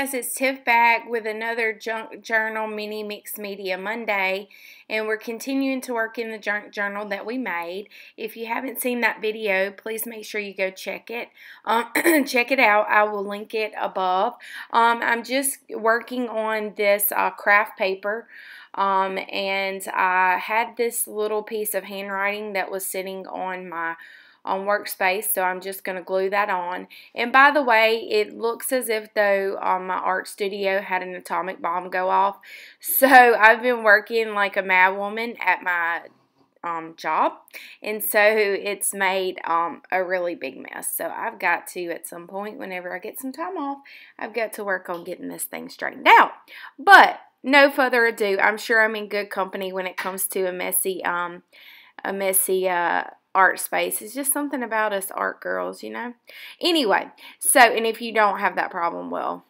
guys, it's Tiff back with another Junk Journal Mini Mixed Media Monday, and we're continuing to work in the junk journal that we made. If you haven't seen that video, please make sure you go check it. Check it out. I will link it above. I'm just working on this craft paper, and I had this little piece of handwriting that was sitting on my workspace, so I'm just going to glue that on. And by the way, it looks as if though my art studio had an atomic bomb go off. So I've been working like a mad woman at my job, and so it's made a really big mess. So I've got to, at some point, whenever I get some time off, I've got to work on getting this thing straightened out. But no further ado, I'm sure I'm in good company when it comes to a messy art space. It's just something about us art girls, you know. Anyway, so, and if you don't have that problem, well,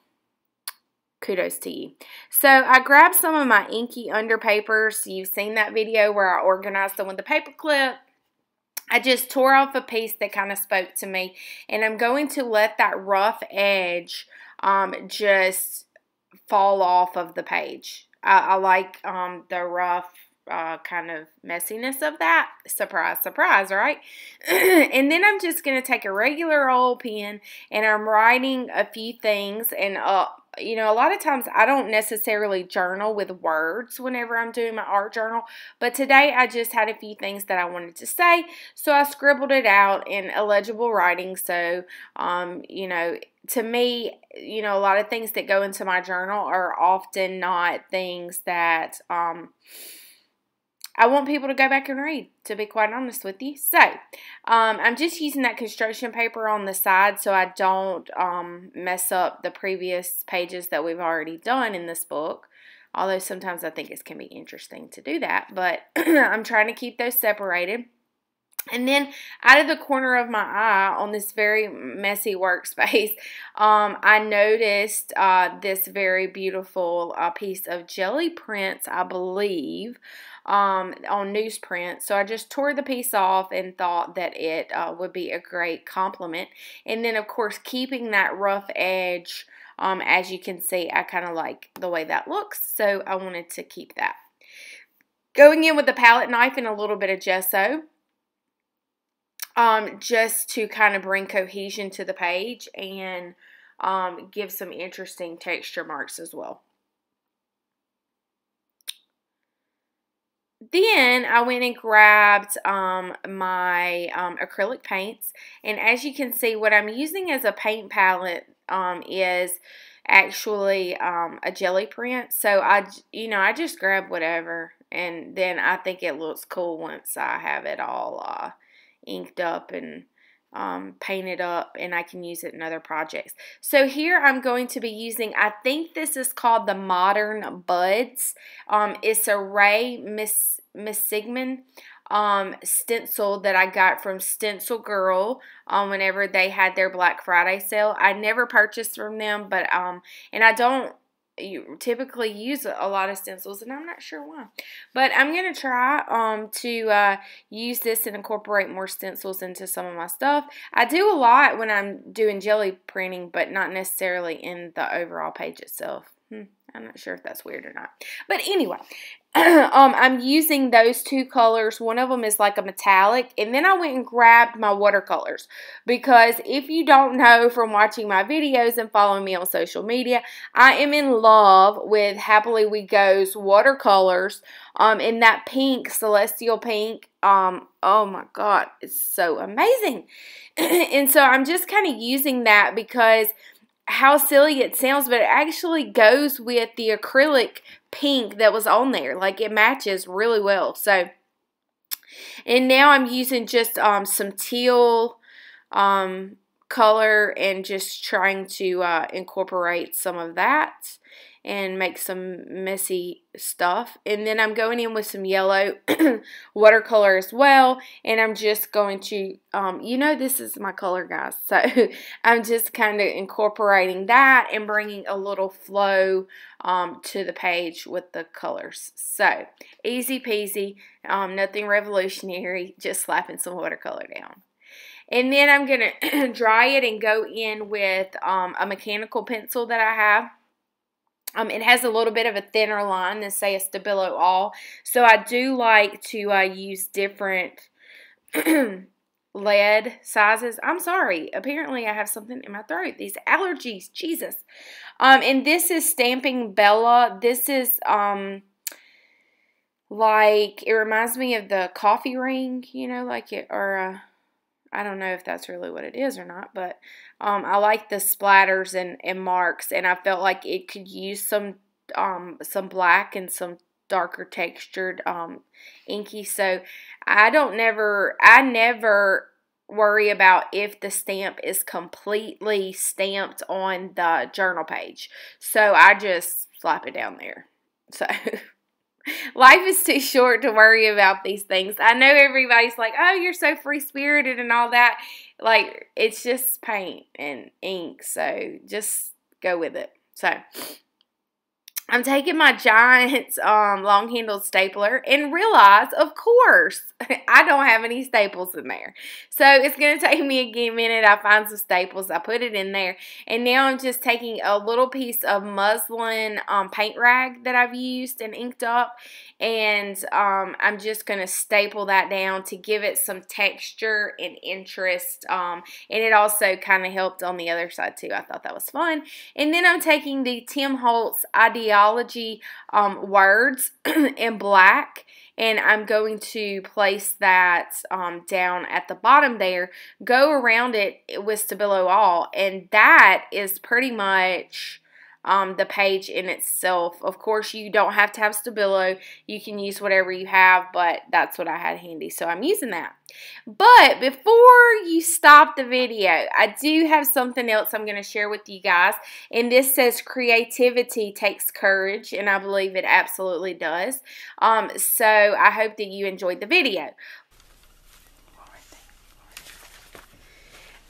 kudos to you. So I grabbed some of my inky underpapers. You've seen that video where I organized them with the paper clip. I just tore off a piece that kind of spoke to me, and I'm going to let that rough edge just fall off of the page. I like the rough kind of messiness of that. Surprise, surprise, right? And then I'm just going to take a regular old pen, and I'm writing a few things. And you know, a lot of times I don't necessarily journal with words whenever I'm doing my art journal, but today I just had a few things that I wanted to say, so I scribbled it out in illegible writing. So you know, to me, you know, a lot of things that go into my journal are often not things that I want people to go back and read, to be quite honest with you. So, I'm just using that construction paper on the side so I don't mess up the previous pages that we've already done in this book. Although sometimes I think it can be interesting to do that. But I'm trying to keep those separated. And then out of the corner of my eye on this very messy workspace, I noticed this very beautiful piece of jelly prints, I believe, on newsprint. So I just tore the piece off and thought that it would be a great compliment. And then, of course, keeping that rough edge, as you can see, I kind of like the way that looks. So I wanted to keep that. Going in with a palette knife and a little bit of gesso. Just to kind of bring cohesion to the page and give some interesting texture marks as well. Then I went and grabbed my acrylic paints, and as you can see, what I'm using as a paint palette is actually a jelly print. So I just grab whatever, and then I think it looks cool once I have it all inked up and painted up, and I can use it in other projects. So here I'm going to be using, I think this is called the Modern Buds. It's a Ray Miss Sigmund stencil that I got from Stencil Girl whenever they had their Black Friday sale. I never purchased from them, but and I don't typically use a lot of stencils, and I'm not sure why, but I'm going to try to use this and incorporate more stencils into some of my stuff. I do a lot when I'm doing jelly printing, but not necessarily in the overall page itself. I'm not sure if that's weird or not, but anyway, I'm using those two colors. One of them is like a metallic, and then I went and grabbed my watercolors, because if you don't know from watching my videos and following me on social media, I am in love with Happily We Go's watercolors in that pink, celestial pink. Oh my god, it's so amazing. And so I'm just kind of using that because how silly it sounds, but it actually goes with the acrylic pink that was on there. Like, it matches really well. So, and now I'm using just some teal color and just trying to incorporate some of that and make some messy stuff. And then I'm going in with some yellow watercolor as well, and I'm just going to, you know, this is my color, guys, so I'm just kind of incorporating that and bringing a little flow to the page with the colors. So, easy peasy, nothing revolutionary, just slapping some watercolor down. And then I'm going to dry it and go in with a mechanical pencil that I have. It has a little bit of a thinner line than, say, a Stabilo All. So I do like to use different lead sizes. I'm sorry. Apparently I have something in my throat. These allergies. Jesus. And this is Stamping Bella. This is like, it reminds me of the coffee ring, you know, like it, or I don't know if that's really what it is or not, but I like the splatters and marks, and I felt like it could use some black and some darker textured inky. So I never worry about if the stamp is completely stamped on the journal page. So I just slap it down there. So life is too short to worry about these things. I know everybody's like, oh, you're so free-spirited and all that. Like, it's just paint and ink, so just go with it. So I'm taking my giant long-handled stapler and realize, of course, I don't have any staples in there. So it's going to take me a minute. I find some staples. I put it in there. And now I'm just taking a little piece of muslin paint rag that I've used and inked up. And I'm just going to staple that down to give it some texture and interest. And it also kind of helped on the other side too. I thought that was fun. And then I'm taking the Tim Holtz Ideology words in black, and I'm going to place that down at the bottom there, go around it with Stabilo All, and that is pretty much the page in itself. Of course, you don't have to have Stabilo. You can use whatever you have, but that's what I had handy, so I'm using that. But before you stop the video, I do have something else I'm going to share with you guys, and this says creativity takes courage, and I believe it absolutely does. So I hope that you enjoyed the video.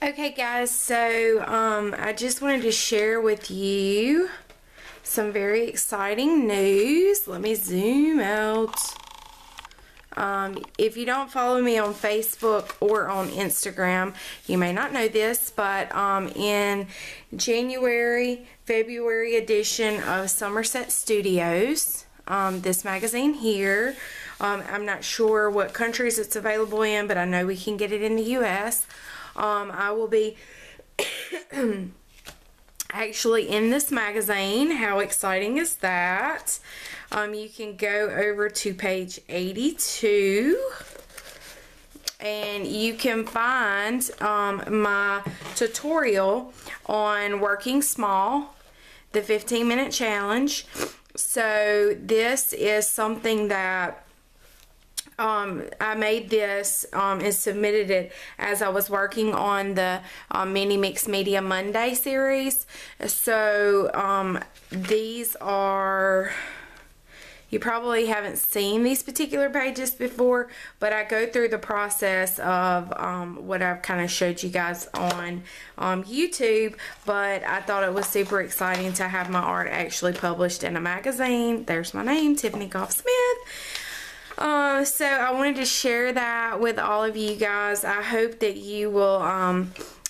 Okay guys, so I just wanted to share with you some very exciting news. Let me zoom out. If you don't follow me on Facebook or on Instagram, you may not know this, but in January, February edition of Somerset Studios, this magazine here, I'm not sure what countries it's available in, but I know we can get it in the U.S., I will be actually in this magazine. How exciting is that? You can go over to page 82 and you can find my tutorial on working small, the 15-minute challenge. So this is something that I made this and submitted it as I was working on the Mini Mixed Media Monday series. So these are, you probably haven't seen these particular pages before, but I go through the process of what I've kind of showed you guys on YouTube, but I thought it was super exciting to have my art actually published in a magazine. There's my name, Tiffany Goff Smith. So I wanted to share that with all of you guys. I hope that you will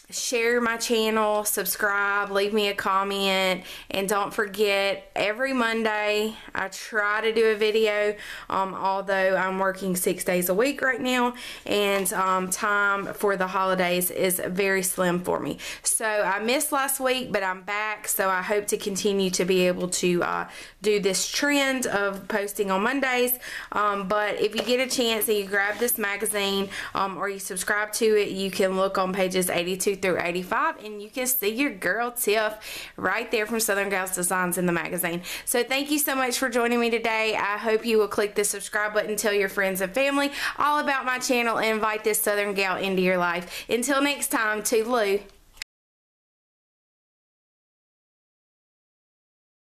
share my channel, subscribe, leave me a comment, and don't forget, every Monday I try to do a video, although I'm working 6 days a week right now, and time for the holidays is very slim for me. So I missed last week, but I'm back, so I hope to continue to be able to do this trend of posting on Mondays. But if you get a chance and you grab this magazine or you subscribe to it, you can look on pages 82 through 85 and you can see your girl Tiff right there from Southern Gals Designs in the magazine. So thank you so much for joining me today. I hope you will click the subscribe button, tell your friends and family all about my channel, and invite this Southern gal into your life. Until next time, toodaloo.